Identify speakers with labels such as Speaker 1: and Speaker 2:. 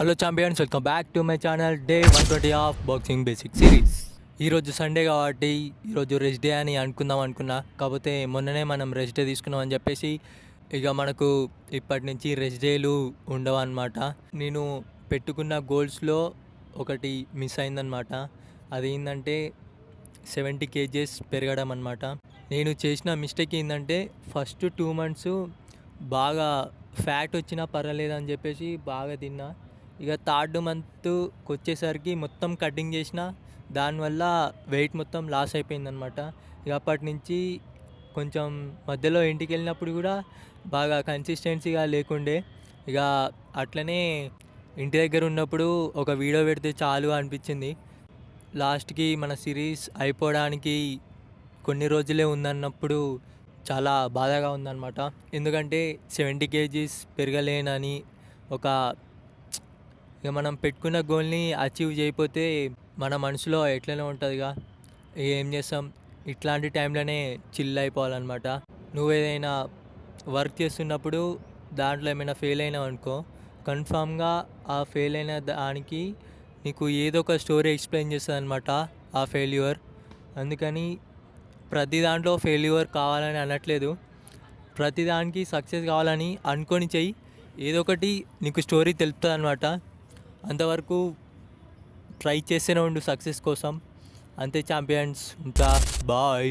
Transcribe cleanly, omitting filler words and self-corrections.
Speaker 1: Hello champions, welcome back to my channel. Day 120 of boxing basic series. ఈరోజు Sunday కాబట్టి ఈరోజు rest day అని అనుకున్నా, కాకపోతే మొన్ననే మనం రెస్ట్ డే తీసుకున్నాం అని చెప్పేసి ఇక మనకు ఇప్పటి నుంచి రెస్ట్ డేలు ఉండవు అన్నమాట. నేను పెట్టుకున్న గోల్స్లో ఒకటి మిస్ అయిందనమాట. అది ఏంటంటే 70 kgs పెరగడం అనమాట. నేను చేసిన మిస్టేక్ ఏంటంటే ఫస్ట్ 2 months బాగా ఫ్యాట్ వచ్చినా పర్వాలేదని చెప్పేసి బాగా తిన్నా. ఇక 3rd monthకి వచ్చేసరికి మొత్తం కటింగ్ చేసిన, దానివల్ల వెయిట్ మొత్తం లాస్ అయిపోయిందనమాట. ఇక అప్పటి నుంచి కొంచెం మధ్యలో ఇంటికి వెళ్ళినప్పుడు కూడా బాగా కన్సిస్టెన్సీగా లేకుండే. ఇక అట్లనే ఇంటి దగ్గర ఉన్నప్పుడు ఒక వీడియో పెడితే చాలు అనిపించింది. లాస్ట్కి మన సిరీస్ అయిపోవడానికి కొన్ని రోజులే ఉందన్నప్పుడు చాలా బాధగా ఉందన్నమాట. ఎందుకంటే 70 kgs పెరగలేనని ఇక మనం పెట్టుకున్న గోల్ని అచీవ్ చేయకపోతే మన మనసులో ఎట్లనే ఉంటుందిగా. ఏం చేస్తాం, ఇట్లాంటి టైంలోనే చిల్ అయిపోవాలన్నమాట. నువ్వు ఏదైనా వర్క్ చేస్తున్నప్పుడు దాంట్లో ఏమైనా ఫెయిల్ అయినావు అనుకో, కన్ఫామ్గా ఆ ఫెయిల్ అయిన దానికి నీకు ఏదో ఒక స్టోరీ ఎక్స్ప్లెయిన్ చేస్తుంది అనమాట ఆ ఫెయిల్యూర్. అందుకని ప్రతి దాంట్లో ఫెయిల్యూర్ కావాలని అనట్లేదు, ప్రతిదానికి సక్సెస్ కావాలని అనుకొని చెయ్యి. ఏదో ఒకటి నీకు స్టోరీ తెలుపుతుంది అనమాట. అంతవరకు ట్రై చేస్తూనే ఉండు సక్సెస్ కోసం. అంతే ఛాంపియన్స్, ఉంటా, బాయ్.